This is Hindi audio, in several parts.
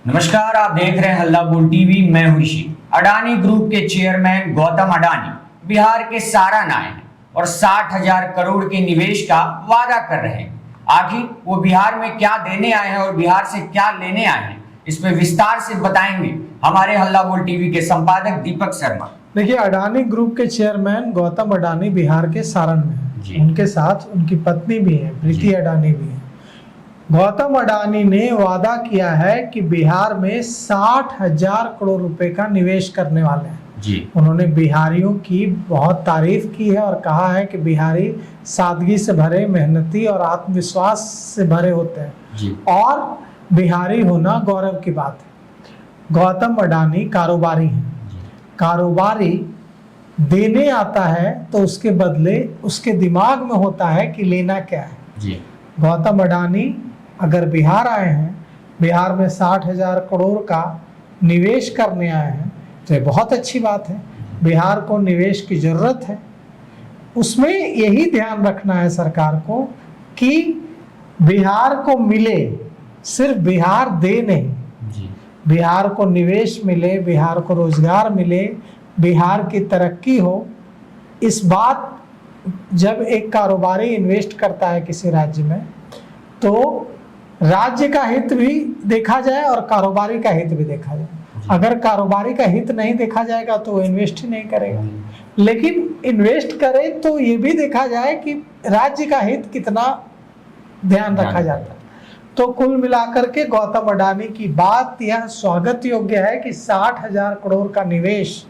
नमस्कार, आप देख रहे हैं हल्ला बोल टीवी। मैं हूं ऋषि। अडानी ग्रुप के चेयरमैन गौतम अडानी बिहार के सारण आए हैं और 60,000 करोड़ के निवेश का वादा कर रहे हैं। आखिर वो बिहार में क्या देने आए हैं और बिहार से क्या लेने आए हैं, इस पे विस्तार से बताएंगे हमारे हल्ला बोल टीवी के संपादक दीपक शर्मा। देखिए, अडानी ग्रुप के चेयरमैन गौतम अडानी बिहार के सारण में हैं। उनके साथ उनकी पत्नी भी है, प्रीति अडानी भी है। गौतम अडानी ने वादा किया है कि बिहार में 60,000 करोड़ रुपए का निवेश करने वाले हैं जी। उन्होंने बिहारियों की बहुत तारीफ की है और कहा है कि बिहारी सादगी से भरे, मेहनती और आत्मविश्वास से भरे होते हैं जी। और बिहारी होना गौरव की बात है। गौतम अडानी कारोबारी हैं। कारोबारी देने आता है तो उसके बदले उसके दिमाग में होता है कि लेना क्या है जी। गौतम अडानी अगर बिहार आए हैं, बिहार में 60,000 करोड़ का निवेश करने आए हैं, तो ये बहुत अच्छी बात है। बिहार को निवेश की जरूरत है। उसमें यही ध्यान रखना है सरकार को कि बिहार को मिले, सिर्फ बिहार दे नहीं जी। बिहार को निवेश मिले, बिहार को रोजगार मिले, बिहार की तरक्की हो। इस बात जब एक कारोबारी इन्वेस्ट करता है किसी राज्य में, तो राज्य का हित भी देखा जाए और कारोबारी का हित भी देखा जाए। अगर कारोबारी का हित नहीं देखा जाएगा तो वो इन्वेस्ट ही नहीं करेगा, लेकिन इन्वेस्ट करे तो ये भी देखा जाए कि राज्य का हित कितना ध्यान रखा जाता है। तो कुल मिलाकर के गौतम अडानी की बात यह स्वागत योग्य है कि 60,000 करोड़ का निवेश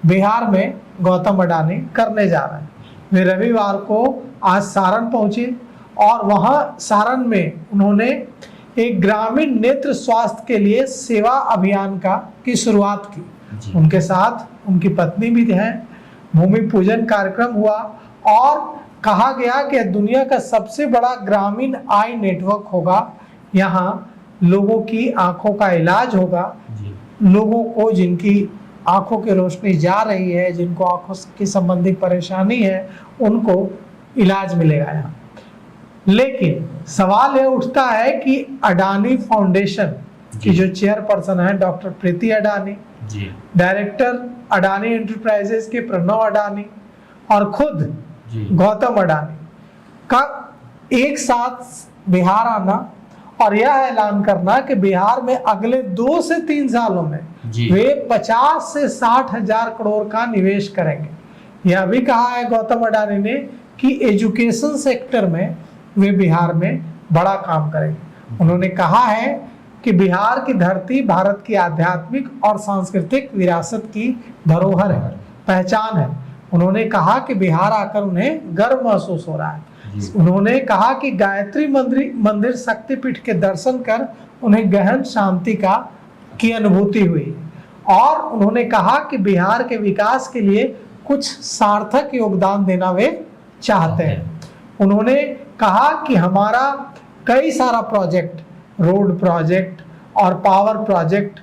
बिहार में गौतम अडानी करने जा रहे हैं। वे रविवार को आज सारण पहुंचे और वहां सारण में उन्होंने एक ग्रामीण नेत्र स्वास्थ्य के लिए सेवा अभियान की शुरुआत की। उनके साथ उनकी पत्नी भी हैं। भूमि पूजन कार्यक्रम हुआ और कहा गया कि दुनिया का सबसे बड़ा ग्रामीण आई नेटवर्क होगा। यहाँ लोगों की आंखों का इलाज होगा। लोगों को जिनकी आंखों की रोशनी जा रही है, जिनको आंखों की संबंधी परेशानी है, उनको इलाज मिलेगा यहाँ। लेकिन सवाल यह उठता है कि अडानी फाउंडेशन की जो चेयरपर्सन है डॉक्टर प्रीति अडानी, डायरेक्टर अडानी एंटरप्राइजेस के प्रणव अडानी और खुद गौतम अडानी का एक साथ बिहार आना और यह ऐलान करना कि बिहार में अगले 2 से 3 सालों में वे 50 से 60,000 करोड़ का निवेश करेंगे। यह भी कहा है गौतम अडानी ने कि एजुकेशन सेक्टर में वे बिहार में बड़ा काम करेंगे। उन्होंने कहा है कि बिहार की धरती भारत की आध्यात्मिक और सांस्कृतिक विरासत की धरोहर है, पहचान है। उन्होंने कहा कि बिहार आकर उन्हें गर्व महसूस हो रहा है। उन्होंने कहा कि गायत्री मंदिर शक्तिपीठ के दर्शन कर उन्हें गहन शांति की अनुभूति हुई और उन्होंने कहा कि बिहार के विकास के लिए कुछ सार्थक योगदान देना वे चाहते हैं। उन्होंने कहा कि हमारा कई सारा प्रोजेक्ट, रोड प्रोजेक्ट और पावर प्रोजेक्ट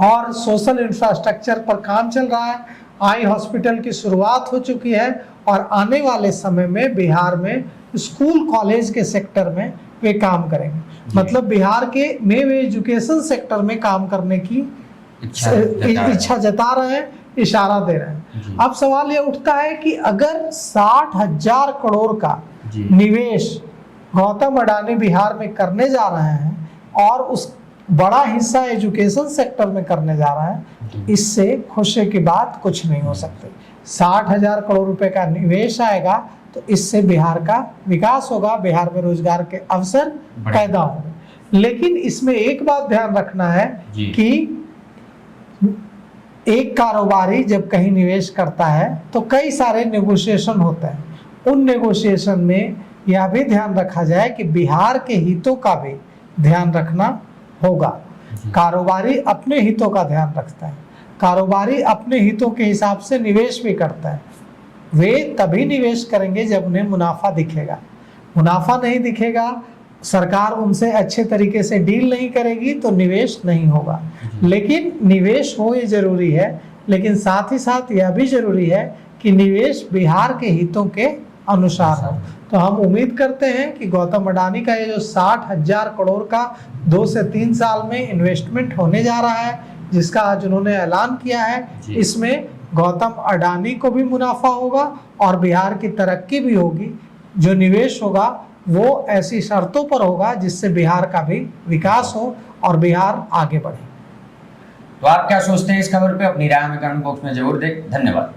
और सोशल इंफ्रास्ट्रक्चर पर काम चल रहा है। आई हॉस्पिटल की शुरुआत हो चुकी है और आने वाले समय में बिहार में स्कूल कॉलेज के सेक्टर में वे काम करेंगे। मतलब बिहार के में वे एजुकेशन सेक्टर में काम करने की इच्छा जता रहे हैं, इशारा दे रहे हैं। अब सवाल यह उठता है कि अगर 60,000 करोड़ का निवेश गौतम अडानी बिहार में करने जा रहे हैं और उस बड़ा हिस्सा एजुकेशन सेक्टर में करने जा रहा है, इससे खुशी की बात कुछ नहीं हो सकती। 60,000 करोड़ रुपए का निवेश आएगा तो इससे बिहार का विकास होगा, बिहार में रोजगार के अवसर पैदा होंगे। लेकिन इसमें एक बात ध्यान रखना है कि एक कारोबारी जब कहीं निवेश करता है तो कई सारे नेगोशिएशन होते हैं। उन नेगोशिएशन में यह भी ध्यान रखा जाए कि बिहार के हितों का भी ध्यान रखना होगा। कारोबारी अपने हितों का ध्यान रखता है, कारोबारी अपने हितों के हिसाब से निवेश भी करता है। वे तभी निवेश करेंगे जब उन्हें मुनाफा दिखेगा। मुनाफा नहीं दिखेगा, सरकार उनसे अच्छे तरीके से डील नहीं करेगी तो निवेश नहीं होगा। लेकिन निवेश हो ये जरूरी है, लेकिन साथ ही साथ यह भी जरूरी है कि निवेश बिहार के हितों के अनुसार हो। तो हम उम्मीद करते हैं कि गौतम अडानी का ये जो 60,000 करोड़ का 2 से 3 साल में इन्वेस्टमेंट होने जा रहा है, जिसका आज उन्होंने ऐलान किया है, इसमें गौतम अडानी को भी मुनाफा होगा और बिहार की तरक्की भी होगी। जो निवेश होगा वो ऐसी शर्तों पर होगा जिससे बिहार का भी विकास हो और बिहार आगे बढ़े। तो आप क्या सोचते हैं इस खबर पे? अपनी राय हमें कमेंट बॉक्स में जरूर दें। धन्यवाद।